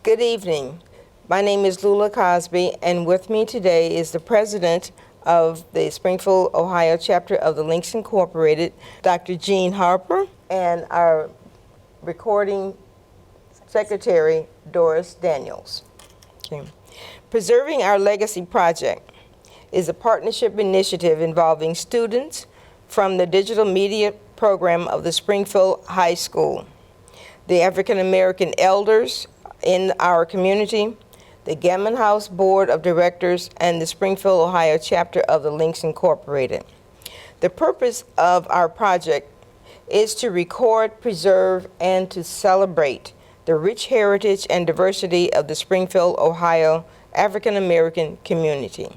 Good evening. My name is Lula Cosby, and with me today is the president of the Springfield, Ohio chapter of the Links Incorporated, Dr. Jean Harper, and our recording secretary, Doris Daniels. Okay. Preserving Our Legacy Project is a partnership initiative involving students from the digital media program of the Springfield High School, the African American elders in our community, the Gammon House Board of Directors, and the Springfield, Ohio chapter of the Links Incorporated. The purpose of our project is to record, preserve, and to celebrate the rich heritage and diversity of the Springfield, Ohio African American community.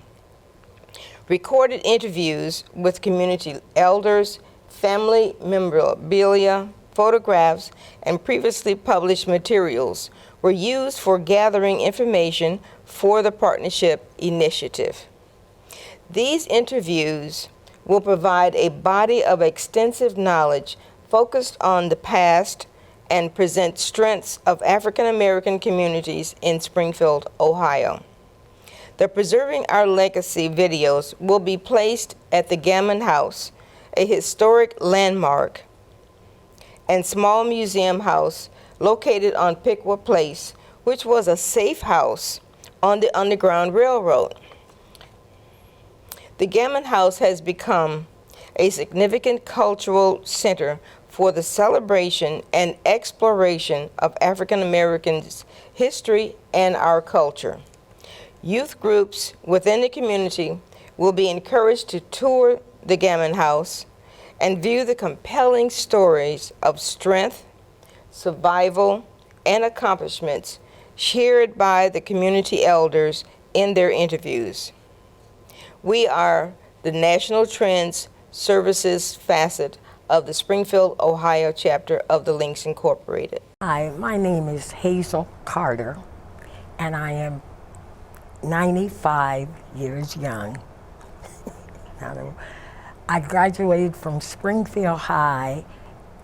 Recorded interviews with community elders, family memorabilia, photographs, and previously published materials were used for gathering information for the partnership initiative. These interviews will provide a body of extensive knowledge focused on the past and present strengths of African American communities in Springfield, Ohio. The Preserving Our Legacy videos will be placed at the Gammon House, a historic landmark and small museum house located on Piqua Place, which was a safe house on the Underground Railroad. The Gammon House has become a significant cultural center for the celebration and exploration of African Americans' history and our culture. Youth groups within the community will be encouraged to tour the Gammon House and view the compelling stories of strength, survival, and accomplishments shared by the community elders in their interviews. We are the National Trends Services facet of the Springfield, Ohio chapter of the Links Incorporated. Hi, my name is Hazel Carter, and I am 95 years young. I graduated from Springfield High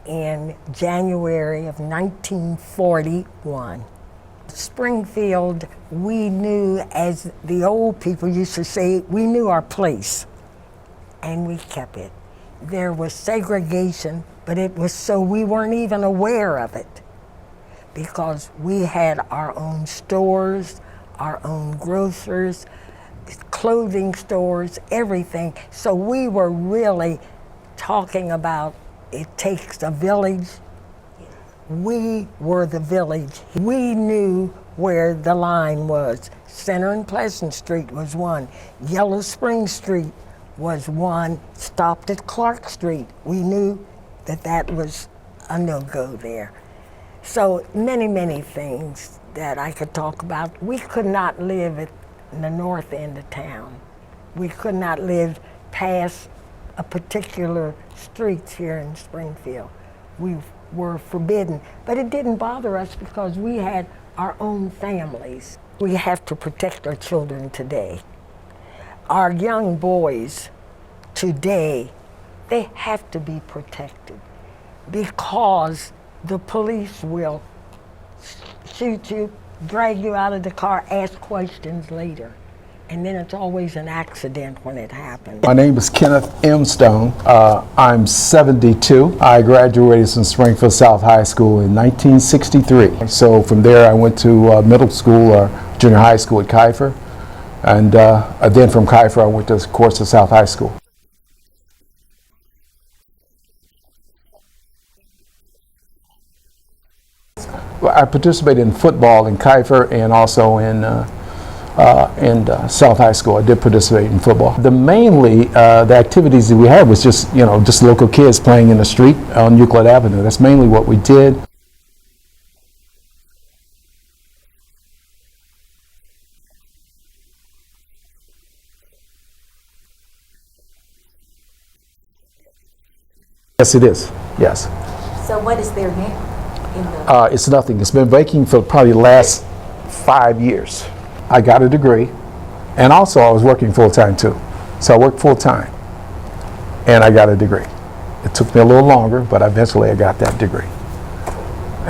in January of 1941. Springfield, we knew, as the old people used to say, we knew our place, and we kept it. There was segregation, but it was so we weren't even aware of it, because we had our own stores, our own grocers, clothing stores, everything. So we were really talking about it takes a village. We were the village. We knew where the line was. Center and Pleasant Street was one. Yellow Spring Street was one. Stopped at Clark Street. We knew that that was a no-go there. So many, many things that I could talk about. We could not live at the north end of town. We could not live past a particular streets here in Springfield. We were forbidden, but it didn't bother us because we had our own families. We have to protect our children today. Our young boys today, they have to be protected because the police will shoot you, drag you out of the car, ask questions later. And then it's always an accident when it happens. My name is Kenneth M. Stone. I'm 72. I graduated from Springfield South High School in 1963. So from there I went to middle school or junior high school at Kiefer. And then from Kiefer I went to, of course, to South High School. I participated in football in Kiefer and also in South High School. I did participate in football. The activities that we had was just local kids playing in the street on Euclid Avenue. That's mainly what we did. Yes, it is. Yes. So what is there now? It's nothing. It's been vacant for probably the last 5 years. I got a degree, and also I was working full-time too. So I worked full-time, and I got a degree. It took me a little longer, but eventually I got that degree.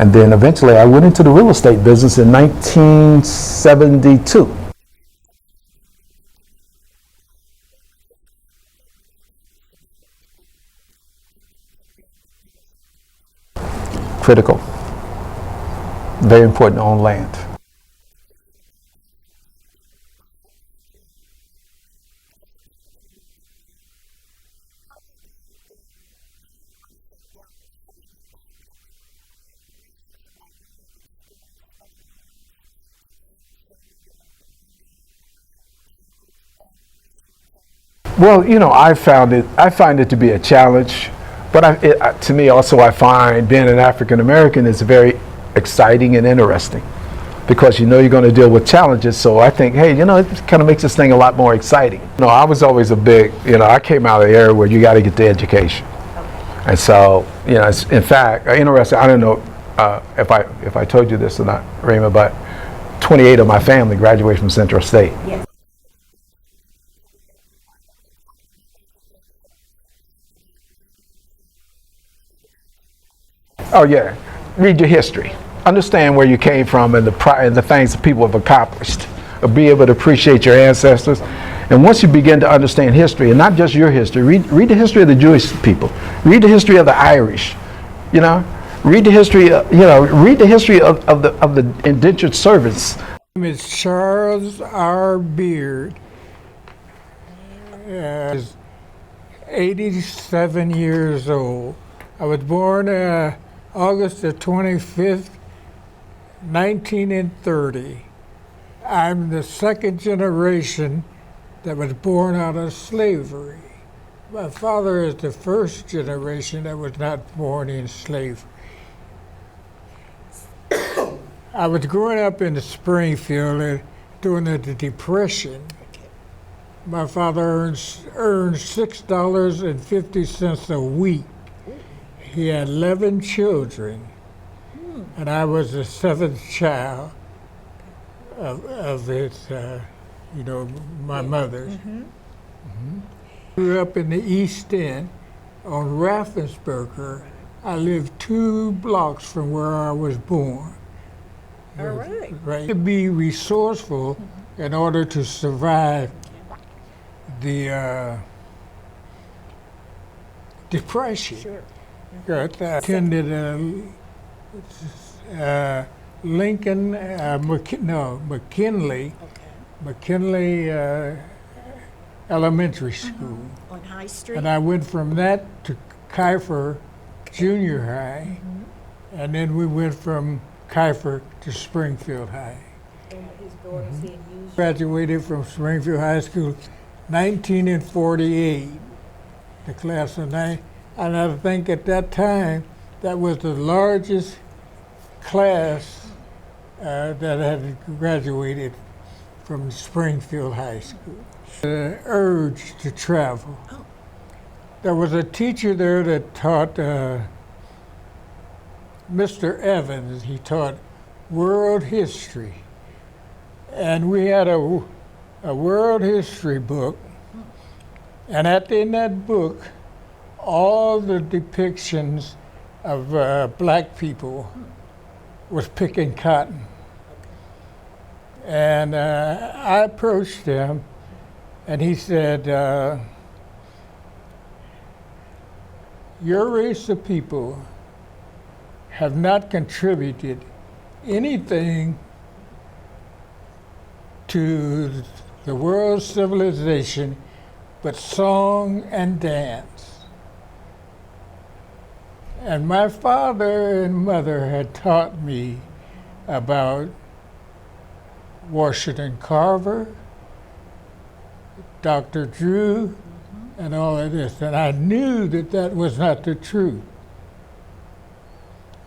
And then eventually I went into the real estate business in 1972. Critical. Very important to own land. Well, you know, I find it to be a challenge, but to me also I find being an African American is very exciting and interesting because you know you're going to deal with challenges. So I think, hey, you know, it kind of makes this thing a lot more exciting. You know, I was always I came out of the area where you got to get the education, and so you know, in fact, interesting. I don't know if I told you this or not, Raymond, but 28 of my family graduated from Central State. Yes. Oh yeah, read your history. Understand where you came from and the things that people have accomplished. Or be able to appreciate your ancestors. And once you begin to understand history, and not just your history, read the history of the Jewish people. Read the history of the Irish. You know, read the history. Read the history of the indentured servants. My name is Charles R. Beard. I was 87 years old. I was born August the 25th, 1930. I'm the second generation that was born out of slavery. My father is the first generation that was not born in slavery. I was growing up in Springfield during the Depression. My father earned $6.50 a week. He had 11 children, and I was the seventh child of his, my mother's. Grew up in the East End on Raffensperger. I lived 2 blocks from where I was born. All right. Right. To be resourceful in order to survive the Depression. Sure. I attended McKinley Elementary School. On High Street? And I went from that to Kiefer Junior High, and then we went from Kiefer to Springfield High. And his daughters had used. Graduated from Springfield High School 1948, the class of 9. And I think at that time, that was the largest class that had graduated from Springfield High School. The urge to travel. There was a teacher there that taught Mr. Evans. He taught world history. And we had a world history book. And in that book, all the depictions of black people was picking cotton. And I approached him, and he said, your race of people have not contributed anything to the world's civilization but song and dance. And my father and mother had taught me about Washington Carver, Dr. Drew, and all of this. And I knew that that was not the truth.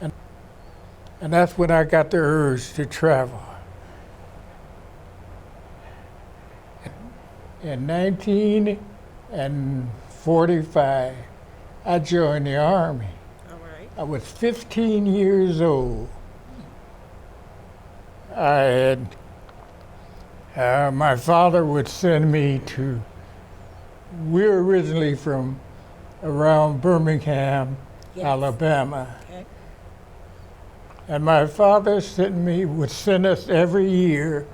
And that's when I got the urge to travel. In 1945, I joined the Army. All right. I was 15 years old. I had, my father would send me to, we're originally from around Birmingham, Yes. Alabama. Okay. And my father would send us every year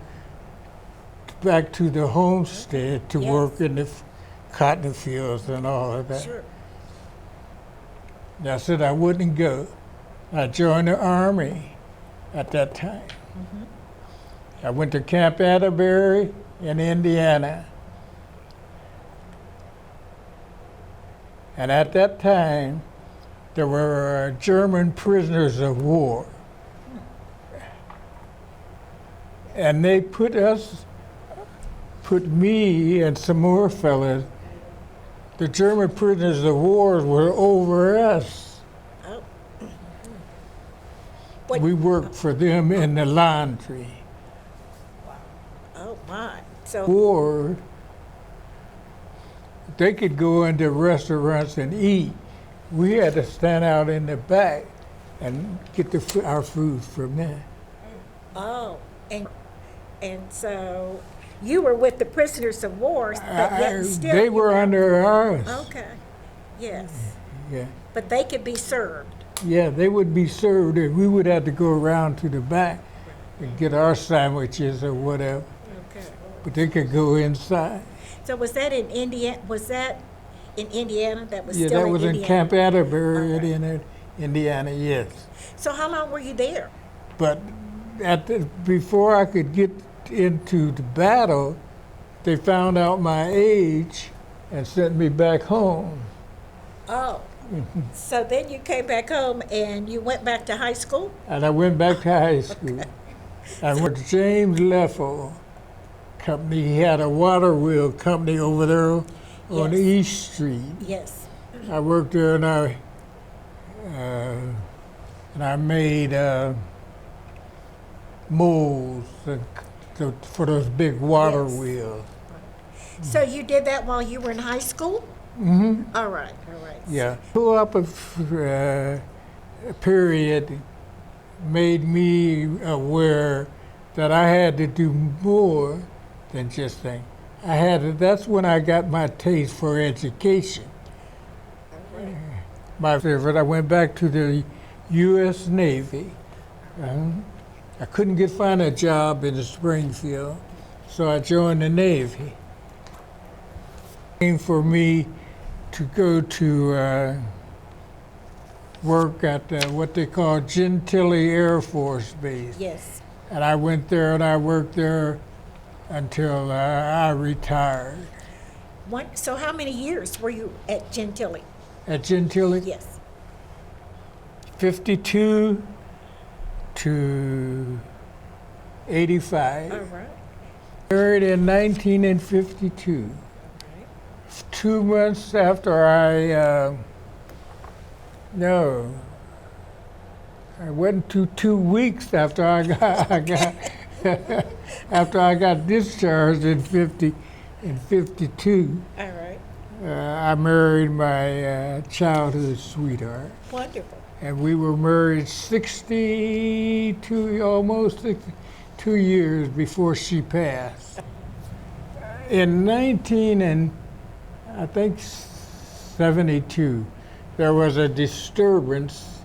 back to the homestead to Yes. work in the cotton fields and all of that. Sure. And I said I wouldn't go. I joined the Army at that time. I went to Camp Atterbury in Indiana. And at that time, there were German prisoners of war. And they put me and some more fellas, the German prisoners of war were over us. Oh. What? We worked for them in the laundry. Oh my. So Or they could go into restaurants and eat. We had to stand out in the back and get our food from there. oh, and so you were with the prisoners of war, but yet still They you were under ours. Okay. Yes. Yeah. But they could be served. Yeah, they would be served, and we would have to go around to the back and get our sandwiches or whatever. Okay. But they could go inside. So was that in Indiana? Was that in Indiana? That was Yeah, still that was in Indiana? Camp Atterbury Okay. in Indiana, yes. So how long were you there? But before I could get into the battle, they found out my age and sent me back home. Oh. So then you came back home and you went back to high school? And I went back to high school. I went to James Leffel Company. He had a water wheel company over there on Yes. East Street. Yes. I worked there and I made molds for those big water Yes. wheels. So you did that while you were in high school? Mm-hmm. All right, all right. Yeah. Pull up a period made me aware that I had to do more than just think. That's when I got my taste for education. My favorite, I went back to the U.S. Navy. I couldn't find a job in Springfield, so I joined the Navy. For me to go to work at what they call Gentilly Air Force Base. Yes. And I went there and I worked there until I retired. So how many years were you at Gentilly? At Gentilly, Yes. 52 to 85. All right. Married in 1952. 2 months after I went to 2 weeks after I got after I got discharged in 52. All right. I married my childhood sweetheart, Wonderful. and we were married 62, almost 62 years before she passed. In 72, there was a disturbance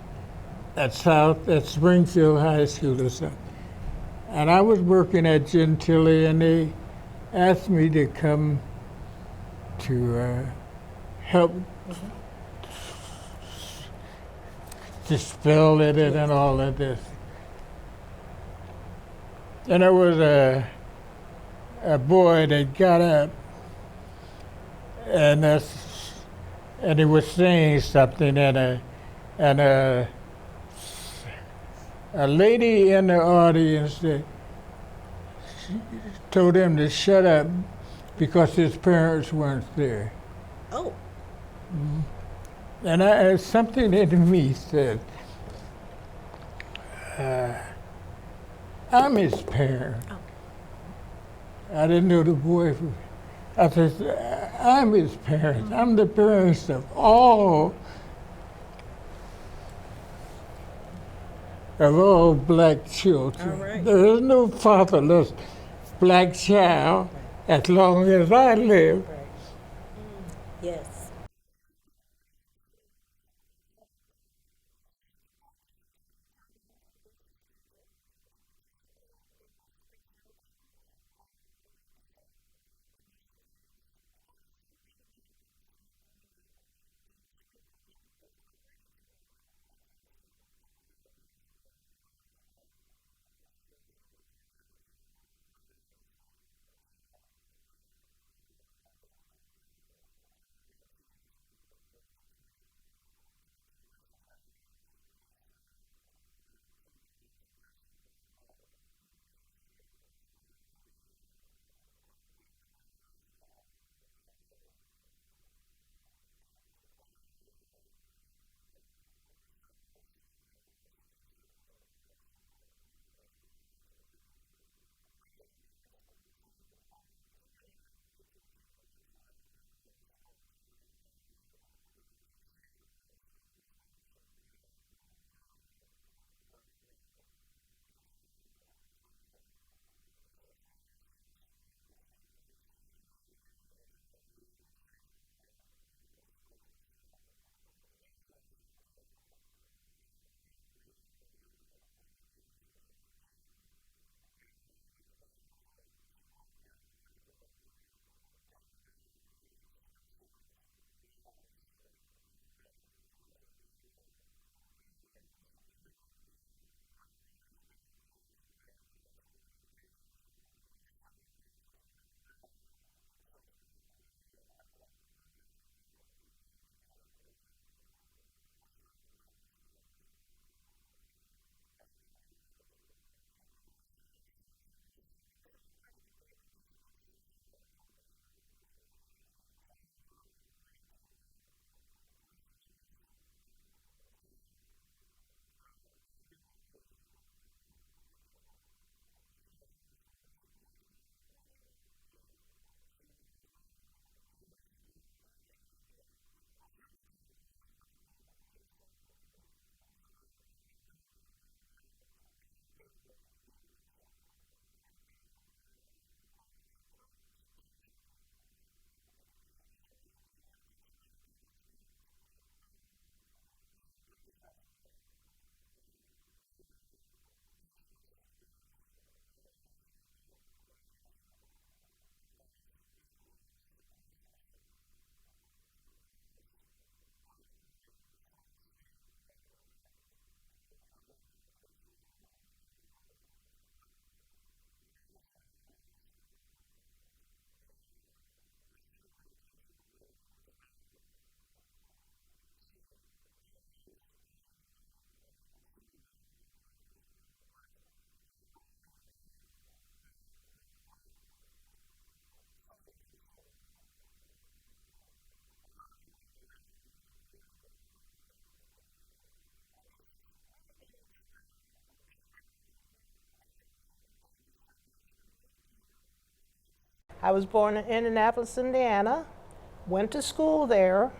at Springfield High School or something. And I was working at Gentilly, and they asked me to come to help dispel it and all of this. And there was a boy that got up and he was saying something, and a lady in the audience told him to shut up because his parents weren't there. Oh. And something in me said, I'm his parent. Oh. I didn't know the boy. I said, I'm his parent. I'm the parents of all black children. All right. There is no fatherless black child as long as I live. Right. Yes. I was born in Indianapolis, Indiana, went to school there.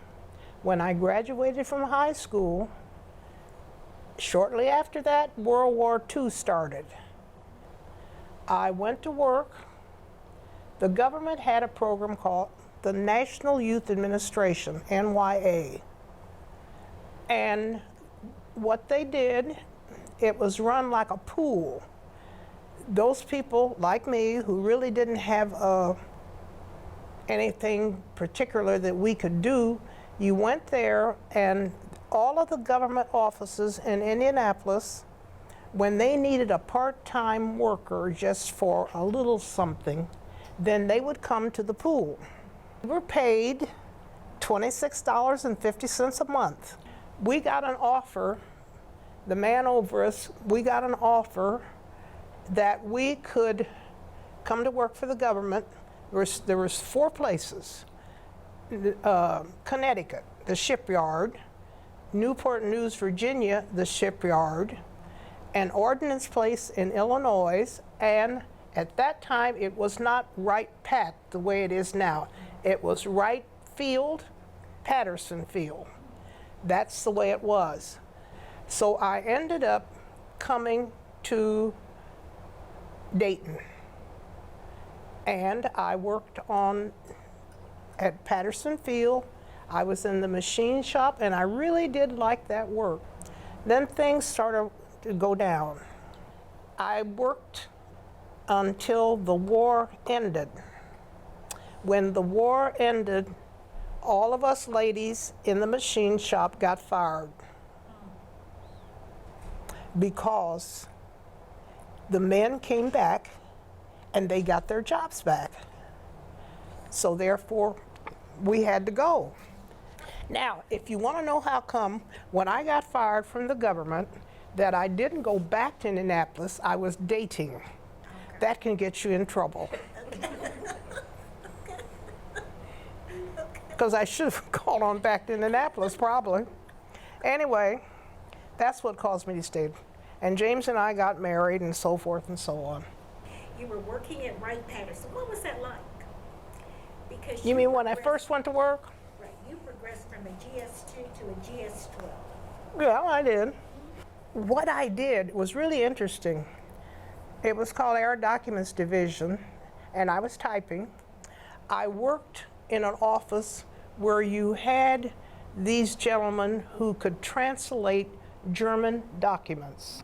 When I graduated from high school, shortly after that, World War II started. I went to work. The government had a program called the National Youth Administration, NYA. And what they did, it was run like a pool. Those people like me who really didn't have anything particular that we could do, you went there, and all of the government offices in Indianapolis, when they needed a part-time worker just for a little something, then they would come to the pool. We were paid $26.50 a month. We got an offer, the man over us, we got an offer that we could come to work for the government. There was 4 places. Connecticut, the shipyard, Newport News, Virginia, the shipyard, an ordnance place in Illinois, and at that time it was not Wright Pat the way it is now. It was Wright Field, Patterson Field. That's the way it was. So I ended up coming to Dayton, and I worked at Patterson Field. I was in the machine shop, and I really did like that work. Then things started to go down. I worked until the war ended. When the war ended, all of us ladies in the machine shop got fired because the men came back and they got their jobs back. So therefore, we had to go. Now, if you want to know how come, when I got fired from the government, that I didn't go back to Indianapolis, I was dating. That can get you in trouble. Because I should have gone on back to Indianapolis, probably. Anyway, that's what caused me to stay. And James and I got married and so forth and so on. You were working at Wright Patterson. What was that like? Because You mean when I first went to work? Right, you progressed from a GS2 to a GS12. Yeah, I did. What I did was really interesting. It was called Air Documents Division, and I was typing. I worked in an office where you had these gentlemen who could translate German documents.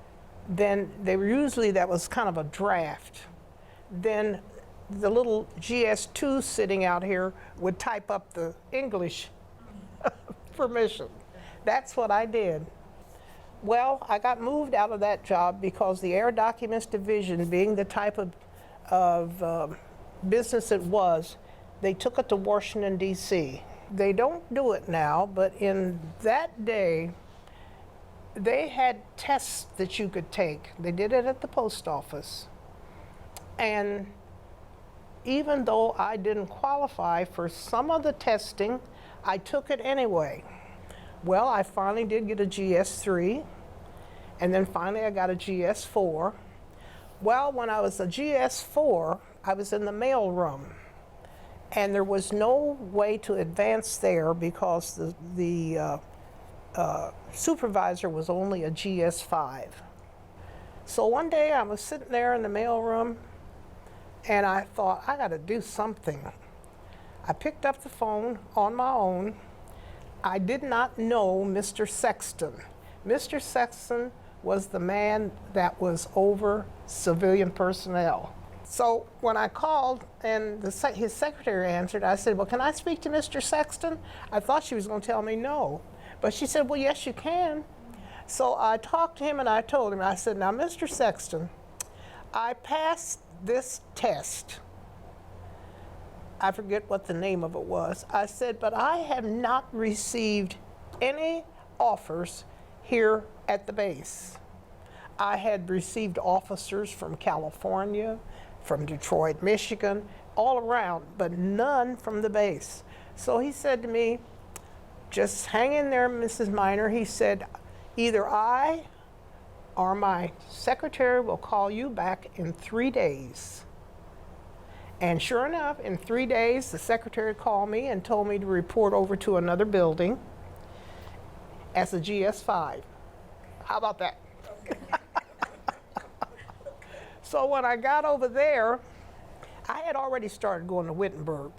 Then they were usually, that was kind of a draft. Then the little GS2 sitting out here would type up the English permission. That's what I did. Well, I got moved out of that job because the Air Documents Division, being the type of business it was, they took it to Washington, D.C. They don't do it now, but in that day, they had tests that you could take. They did it at the post office. And even though I didn't qualify for some of the testing, I took it anyway. Well, I finally did get a GS3, and then finally I got a GS4. Well, when I was a GS4, I was in the mail room, and there was no way to advance there because the supervisor was only a GS5. So one day I was sitting there in the mail room, and I thought, I gotta do something. I picked up the phone on my own. I did not know Mr. Sexton. Mr. Sexton was the man that was over civilian personnel. So when I called and his secretary answered, I said, well, can I speak to Mr. Sexton? I thought she was going to tell me no. But she said, well, yes, you can. So I talked to him and I told him, I said, now, Mr. Sexton, I passed this test. I forget what the name of it was. I said, but I have not received any offers here at the base. I had received officers from California, from Detroit, Michigan, all around, but none from the base. So he said to me, just hang in there, Mrs. Miner. He said, either I or my secretary will call you back in 3 days. And sure enough, in 3 days, the secretary called me and told me to report over to another building as a GS5. How about that? So when I got over there, I had already started going to Wittenberg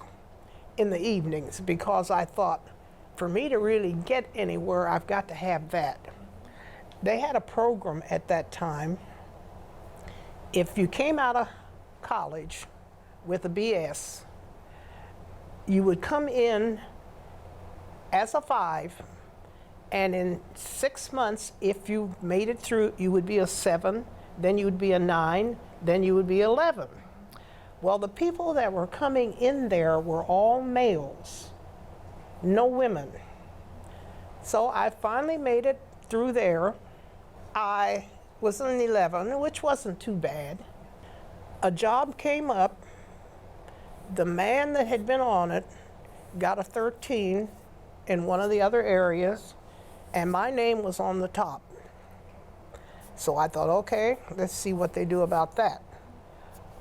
in the evenings because I thought, for me to really get anywhere, I've got to have that. They had a program at that time. If you came out of college with a BS, you would come in as a 5, and in 6 months, if you made it through, you would be a 7, then you would be a 9, then you would be 11. Well, the people that were coming in there were all males, no women. So I finally made it through there. I was an 11, which wasn't too bad. A job came up. The man that had been on it got a 13 in one of the other areas, and my name was on the top. So I thought, okay, let's see what they do about that.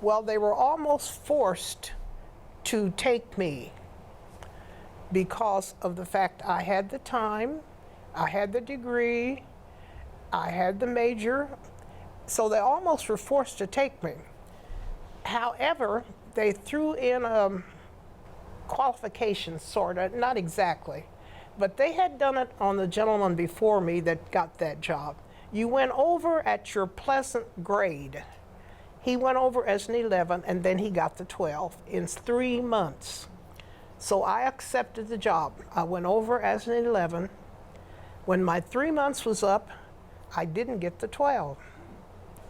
Well, they were almost forced to take me because of the fact I had the time, I had the degree, I had the major, so they almost were forced to take me. However, they threw in qualifications, sort of, not exactly, but they had done it on the gentleman before me that got that job. You went over at your pleasant grade. He went over as an 11, and then he got the 12 in 3 months. So I accepted the job. I went over as an 11. When my 3 months was up, I didn't get the 12.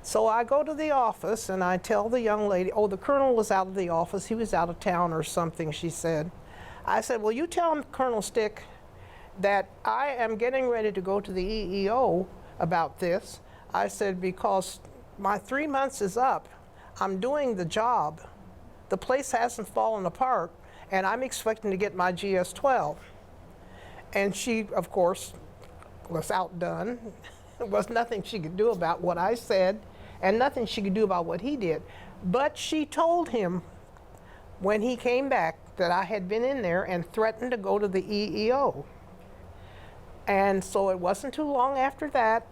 So I go to the office and I tell the young lady, oh, the colonel was out of the office. He was out of town or something, she said. I said, well, you tell him, Colonel Stick, that I am getting ready to go to the EEO about this. I said, because my 3 months is up. I'm doing the job. The place hasn't fallen apart, and I'm expecting to get my GS-12. And she, of course, was outdone. There was nothing she could do about what I said, and nothing she could do about what he did. But she told him when he came back that I had been in there and threatened to go to the EEO. And so it wasn't too long after that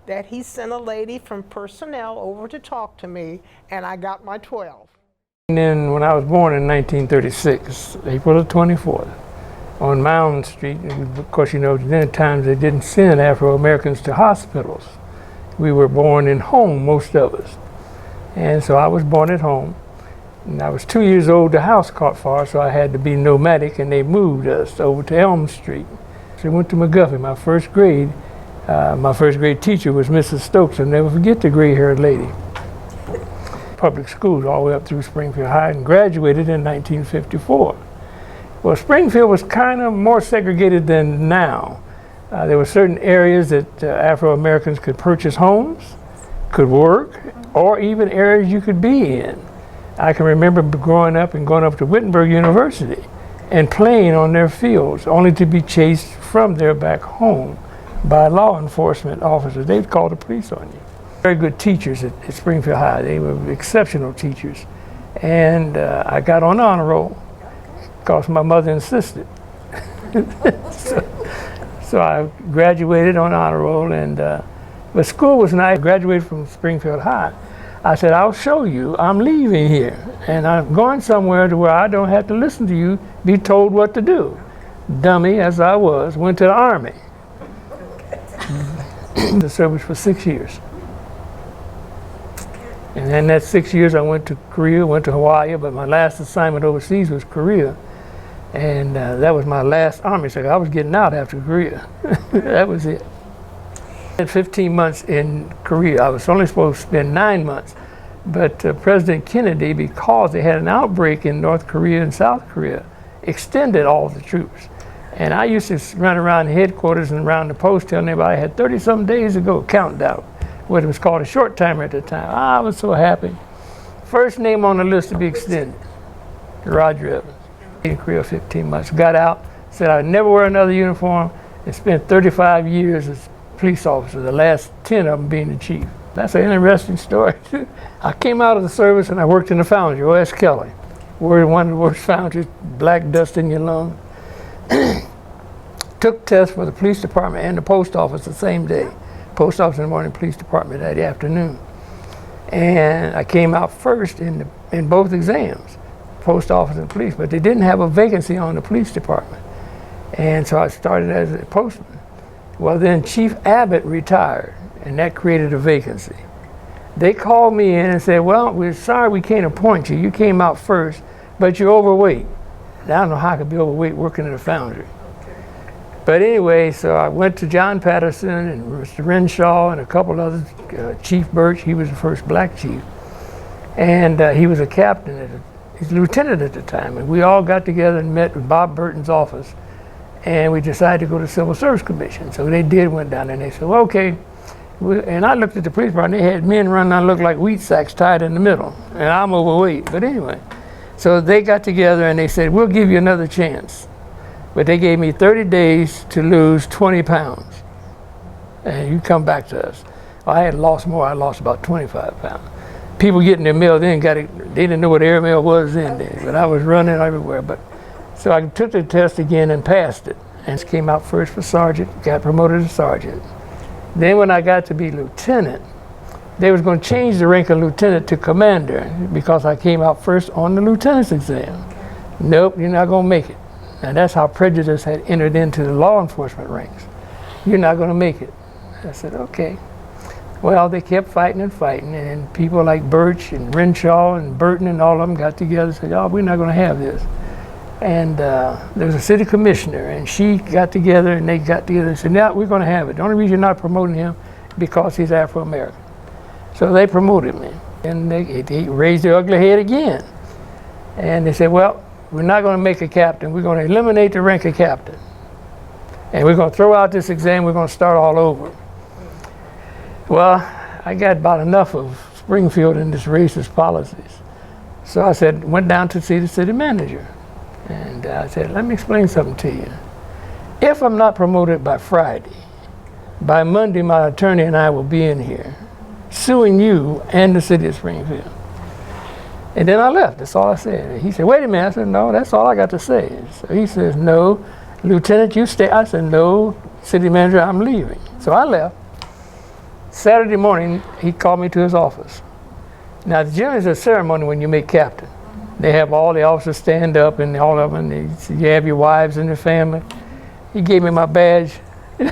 that he sent a lady from personnel over to talk to me, and I got my 12. And then when I was born in 1936, April the 24th, on Mound Street, and of course, you know, then at times they didn't send Afro-Americans to hospitals. We were born in home, most of us. And so I was born at home. And I was 2 years old, the house caught fire, so I had to be nomadic, and they moved us over to Elm Street. So I went to McGuffey, my first grade. My first grade teacher was Mrs. Stokes. I'll never forget the gray-haired lady. Public schools all the way up through Springfield High, and graduated in 1954. Well, Springfield was kind of more segregated than now. There were certain areas that Afro-Americans could purchase homes, could work, or even areas you could be in. I can remember growing up and going up to Wittenberg University and playing on their fields, only to be chased from there back home by law enforcement officers. They'd call the police on you. Very good teachers at Springfield High. They were exceptional teachers. And I got on the honor roll because my mother insisted. So I graduated on honor roll, and but school was nice. I graduated from Springfield High. I said, I'll show you. I'm leaving here, and I'm going somewhere to where I don't have to listen to you be told what to do. Dummy as I was, went to the Army. The service for 6 years. And in that 6 years, I went to Korea, went to Hawaii, but my last assignment overseas was Korea. And that was my last Army sector. I was getting out after Korea. That was it. I had 15 months in Korea. I was only supposed to spend 9 months. But President Kennedy, because they had an outbreak in North Korea and South Korea, extended all the troops. And I used to run around headquarters and around the post telling everybody I had 30-some days to go, countdown. What it was called a short timer at the time. I was so happy. First name on the list to be extended, Roger Evans. In Korea 15 months. Got out, said I'd never wear another uniform, and spent 35 years as police officer, the last 10 of them being the chief. That's an interesting story. I came out of the service and I worked in the foundry, O.S. Kelly. We're one of the worst foundries, black dust in your lungs. Took tests for the police department and the post office the same day. Post office in the morning, police department that afternoon. And I came out first in both exams, post office and police, but they didn't have a vacancy on the police department. And so I started as a postman. Well, then Chief Abbott retired, and that created a vacancy. They called me in and said, well, we're sorry we can't appoint you. You came out first, but you're overweight. And I don't know how I could be overweight working at a foundry. But anyway, so I went to John Patterson and Mr. Renshaw and a couple others, Chief Birch, he was the first black chief. And he was a captain, he's a lieutenant at the time. And we all got together and met with Bob Burton's office. And we decided to go to Civil Service Commission. So they went down there and they said, well, okay. And I looked at the police department, they had men running around looked like wheat sacks tied in the middle. And I'm overweight, but anyway. So they got together and they said, we'll give you another chance. But they gave me 30 days to lose 20 pounds. And you come back to us. Well, I had lost more, I lost about 25 pounds. People getting their mail then they didn't know what airmail was then, but I was running everywhere. But so I took the test again and passed it. And came out first for sergeant, got promoted to sergeant. Then when I got to be lieutenant, they was going to change the rank of lieutenant to commander because I came out first on the lieutenant's exam. Nope, you're not going to make it. And that's how prejudice had entered into the law enforcement ranks. You're not going to make it. I said, okay. Well, they kept fighting and fighting, and people like Birch and Renshaw and Burton and all of them got together and said, oh, we're not going to have this. And there was a city commissioner, and she got together, and they got together and said, no, we're going to have it. The only reason you're not promoting him is because he's Afro-American. So they promoted me, and they raised their ugly head again. And they said, well, we're not going to make a captain. We're going to eliminate the rank of captain. And we're going to throw out this exam. We're going to start all over. Well, I got about enough of Springfield and this racist policies. So I said, went down to see the city manager. And I said, let me explain something to you. If I'm not promoted by Friday, by Monday my attorney and I will be in here suing you and the city of Springfield. And then I left, that's all I said. He said, wait a minute. I said, no, that's all I got to say. So he says, no, Lieutenant, you stay. I said, no, city manager, I'm leaving. So I left. Saturday morning, he called me to his office. Now, generally it's a ceremony when you make captain. They have all the officers stand up and all of them, and you have your wives and your family. He gave me my badge. He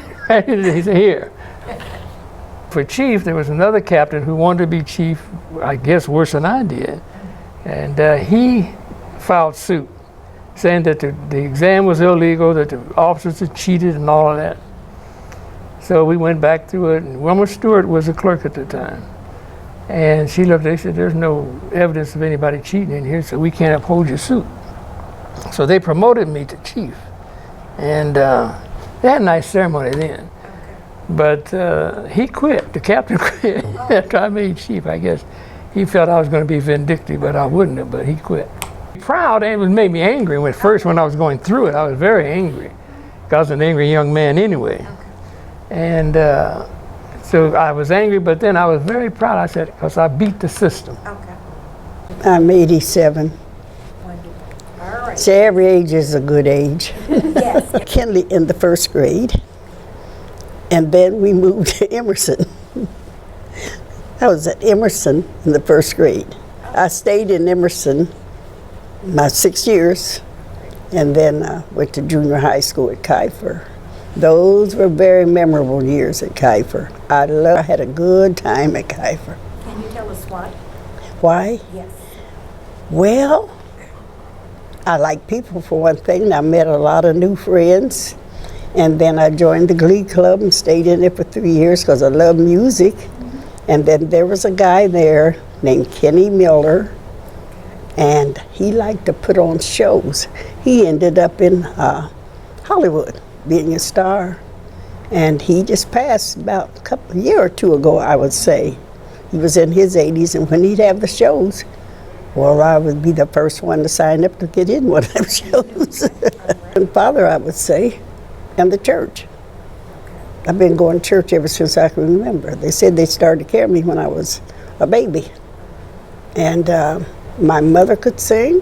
said, here. For chief, there was another captain who wanted to be chief, I guess worse than I did. And he filed suit, saying that the exam was illegal, that the officers had cheated and all of that. So we went back through it, and Wilma Stewart was the clerk at the time. And she looked, they said, there's no evidence of anybody cheating in here, so we can't uphold your suit. So they promoted me to chief. And they had a nice ceremony then. But he quit, the captain quit after I made chief, I guess. He felt I was going to be vindictive, but I wouldn't have, but he quit. Proud, and it made me angry. When I was going through it, I was very angry. I was an angry young man anyway. And so I was angry, but then I was very proud. I said, because I beat the system. Okay. I'm 87. Wonderful. All right. So every age is a good age. Yes. Kinley in the first grade. And then we moved to Emerson. I was at Emerson in the first grade. I stayed in Emerson my 6 years, and then went to junior high school at Kiefer. Those were very memorable years at Kiefer. I had a good time at Kiefer. Can you tell us why? Why? Yes. Well, I like people for one thing. I met a lot of new friends. And then I joined the Glee Club and stayed in it for 3 years because I love music. And then there was a guy there named Kenny Miller, and he liked to put on shows. He ended up in Hollywood, being a star. And he just passed about a year or two ago, I would say. He was in his 80s, and when he'd have the shows, well, I would be the first one to sign up to get in one of them shows. And Father, I would say, and the church. I've been going to church ever since I can remember. They said they started to carry me when I was a baby. And my mother could sing,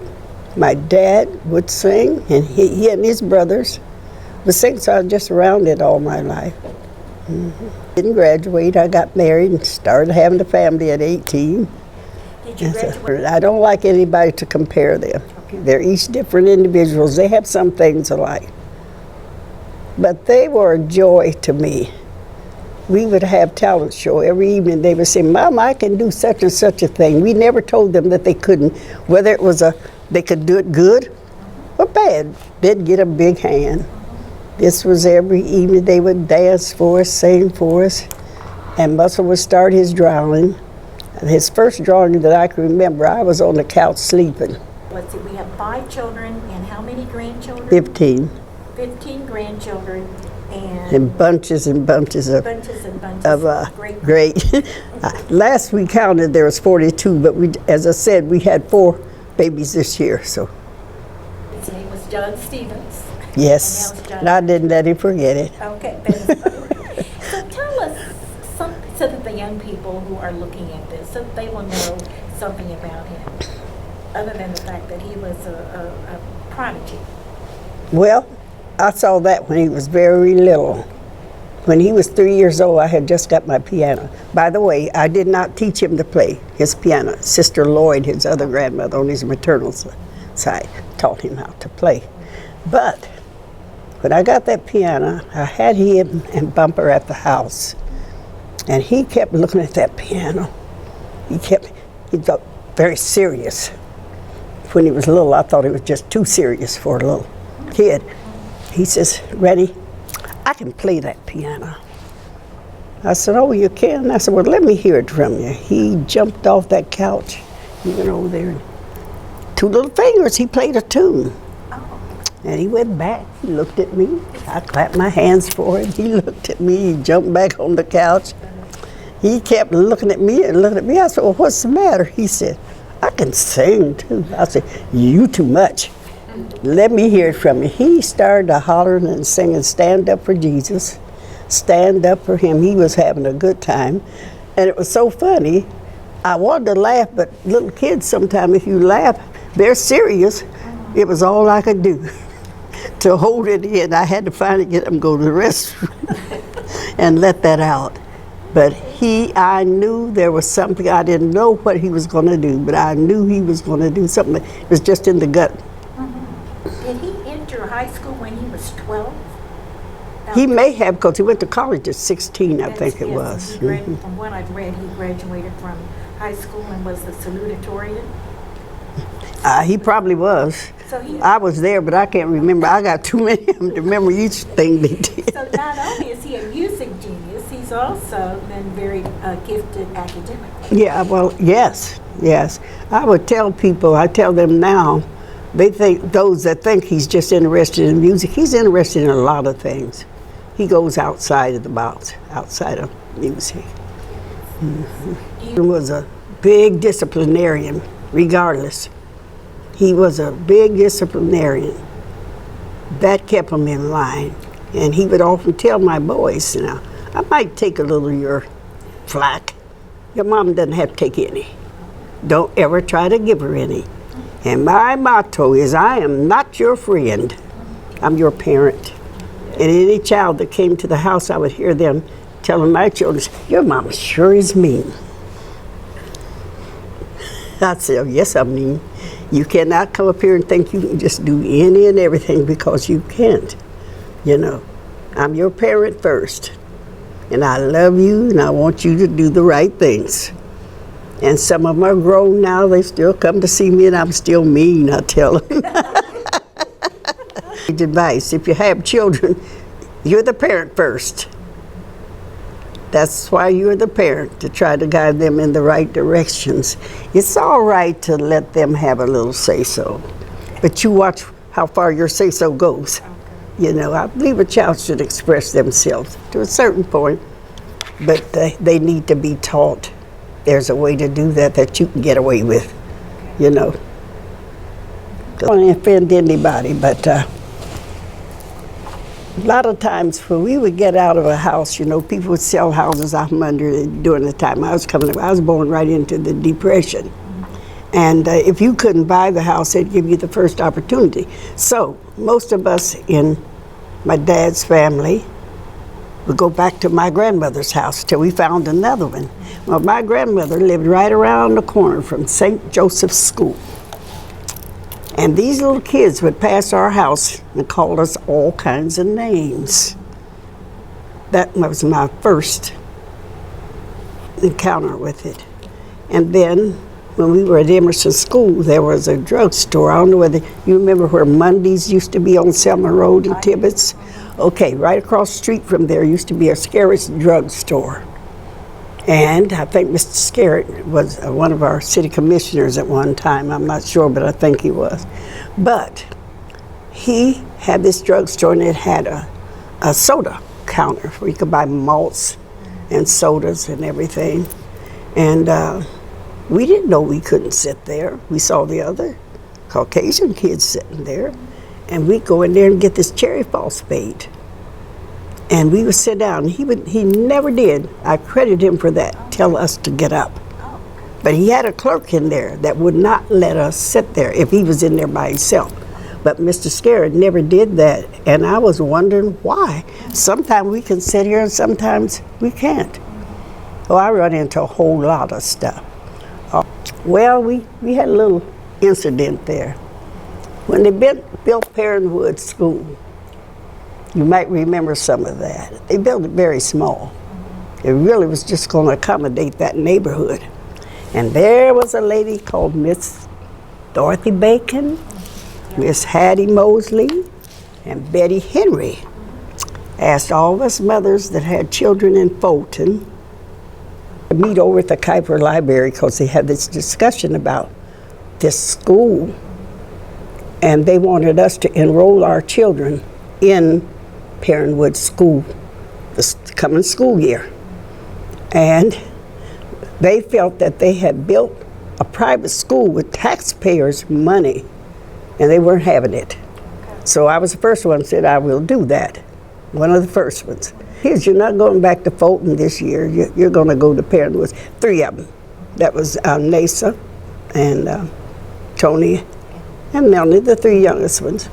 My dad would sing, and he and his brothers would sing, so I was just around it all my life. Didn't graduate. I got married and started having a family at 18. Did you graduate? I don't like anybody to compare them. They're each different individuals. They have some things alike. But they were a joy to me. We would have talent show every evening. They would say, "Mom, I can do such and such a thing." We never told them that they couldn't, whether it was they could do it good or bad. They'd get a big hand. This was every evening. They would dance for us, sing for us, and Muscle would start his drawing. His first drawing that I can remember, I was on the couch sleeping. Let's see, we have 5 children and how many grandchildren? 15, 15 grandchildren and and bunches of bunches and bunches of great. great. Last we counted, there was 42, but we, as I said, we had 4 babies this year. So His name was John Stevens. yes, And now it's John. and I didn't let him forget it. Okay. So tell us so that the young people who are looking at this, so that they will know something about him, other than the fact that he was a prodigy. Well, I saw that when he was very little. When he was 3 years old, I had just got my piano. By the way, I did not teach him to play his piano. Sister Lloyd, his other grandmother on his maternal side, taught him how to play. But when I got that piano, I had him and Bumper at the house. And he kept looking at that piano. He got very serious. When he was little, I thought he was just too serious for a little kid. He says, "Ready? I can play that piano." I said, "Oh, you can?" I said, "Well, let me hear it from you." He jumped off that couch. He went over there. 2 little fingers, he played a tune. And he went back. He looked at me. I clapped my hands for him. He looked at me. He jumped back on the couch. He kept looking at me and looking at me. I said, "Well, what's the matter?" He said, "I can sing too." I said, "You too much. Let me hear it from you." He started hollering and singing, "Stand up for Jesus, stand up for him." He was having a good time. And it was so funny. I wanted to laugh, but little kids, sometimes if you laugh, they're serious. It was all I could do to hold it in. I had to finally get him to go to the restroom and let that out. But I knew there was something. I didn't know what he was going to do, but I knew he was going to do something. It was just in the gut. Did he enter high school when he was 12? He may have, because he went to college at 16, I think it Yes, was. From what I've read, he graduated from high school and was the salutatorian. He probably was. So he, I was there, but I can't remember. I got too many of them to remember each thing they did. so not only is he a music genius, he's also been very gifted academically. Yeah, well, yes. I would tell people, I tell them now, they think, those that think he's just interested in music, he's interested in a lot of things. He goes outside of the box, outside of music. He was a big disciplinarian, regardless. He was a big disciplinarian. That kept him in line. And he would often tell my boys, "Now, I might take a little of your flack. Your mom doesn't have to take any. Don't ever try to give her any. And my motto is, I am not your friend. I'm your parent." And any child that came to the house, I would hear them telling my children, "Your mama sure is mean." I'd say, "Oh, yes, I'm mean. You cannot come up here and think you can just do any and everything, because you can't. You know, I'm your parent first. And I love you, and I want you to do the right things." And some of them are grown now. They still come to see me, and I'm still mean, I tell them. Advice, if you have children, you're the parent first. That's why you're the parent, to try to guide them in the right directions. It's all right to let them have a little say-so, but you watch how far your say-so goes. You know, I believe a child should express themselves to a certain point, but they need to be taught there's a way to do that you can get away with, you know. I don't want to offend anybody, but a lot of times when we would get out of a house, you know, people would sell houses out from under during the time I was coming up. I was born right into the Depression. And if you couldn't buy the house, they'd give you the first opportunity. So most of us in my dad's family would go back to my grandmother's house till we found another one. Well, my grandmother lived right around the corner from St. Joseph's School. And these little kids would pass our house and call us all kinds of names. That was my first encounter with it. And then when we were at Emerson School, there was a drugstore. I don't know whether you remember where Mondays used to be on Selma Road in Tibbetts. Okay, right across the street from there used to be a Scarrett's drugstore. And I think Mr. Scarrett was one of our city commissioners at one time. I'm not sure, but I think he was. But he had this drugstore, and it had a soda counter where you could buy malts and sodas and everything. And we didn't know we couldn't sit there. We saw the other Caucasian kids sitting there, and we'd go in there and get this cherry phosphate. And we would sit down. He never did, I credit him for that, tell us to get up. But he had a clerk in there that would not let us sit there if he was in there by himself. But Mr. Scarrett never did that, and I was wondering why. Sometimes we can sit here and sometimes we can't. Oh, I run into a whole lot of stuff. Well, we had a little incident there. When they built Perrinwood School, you might remember some of that. They built it very small. It really was just going to accommodate that neighborhood. And there was a lady called Miss Dorothy Bacon, Miss Hattie Mosley, and Betty Henry. Asked all of us mothers that had children in Fulton to meet over at the Kuiper Library because they had this discussion about this school. And they wanted us to enroll our children in Perrinwood School this coming school year. And they felt that they had built a private school with taxpayers' money, and they weren't having it. So I was the first one that said, I will do that. One of the first ones. Kids, you're not going back to Fulton this year. You're going to go to Perrinwood. 3 of them. That was Nasa and Tony and Melanie, the 3 youngest ones.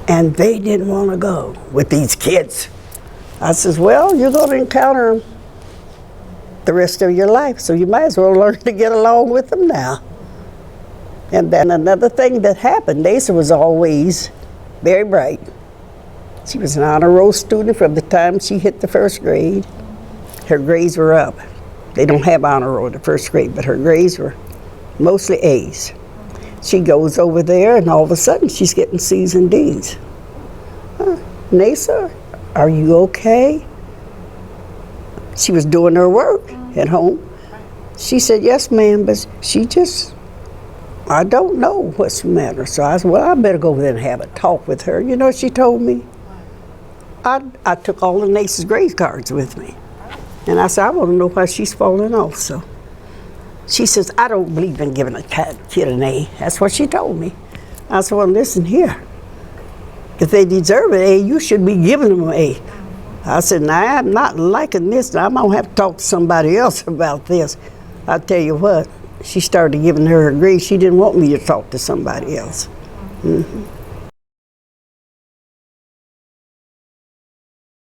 And they didn't want to go with these kids. I says, well, you're going to encounter them the rest of your life, so you might as well learn to get along with them now. And then another thing that happened, Nasa was always very bright. She was an honor roll student from the time she hit the 1st grade. Her grades were up. They don't have honor roll in the 1st grade, but her grades were mostly A's. She goes over there, and all of a sudden, she's getting C's and D's. Nasa, are you okay? She was doing her work at home. She said, yes, ma'am, but she just, I don't know what's the matter. So I said, well, I better go over there and have a talk with her. You know what she told me? I took all of Nasa's grade cards with me. And I said, I want to know why she's falling off. So she says, I don't believe in giving a kid an A. That's what she told me. I said, well, listen here. If they deserve an A, you should be giving them an A. I said, now I'm not liking this. Now I'm going to have to talk to somebody else about this. I'll tell you what, she started giving her a grade. She didn't want me to talk to somebody else. Mm-hmm.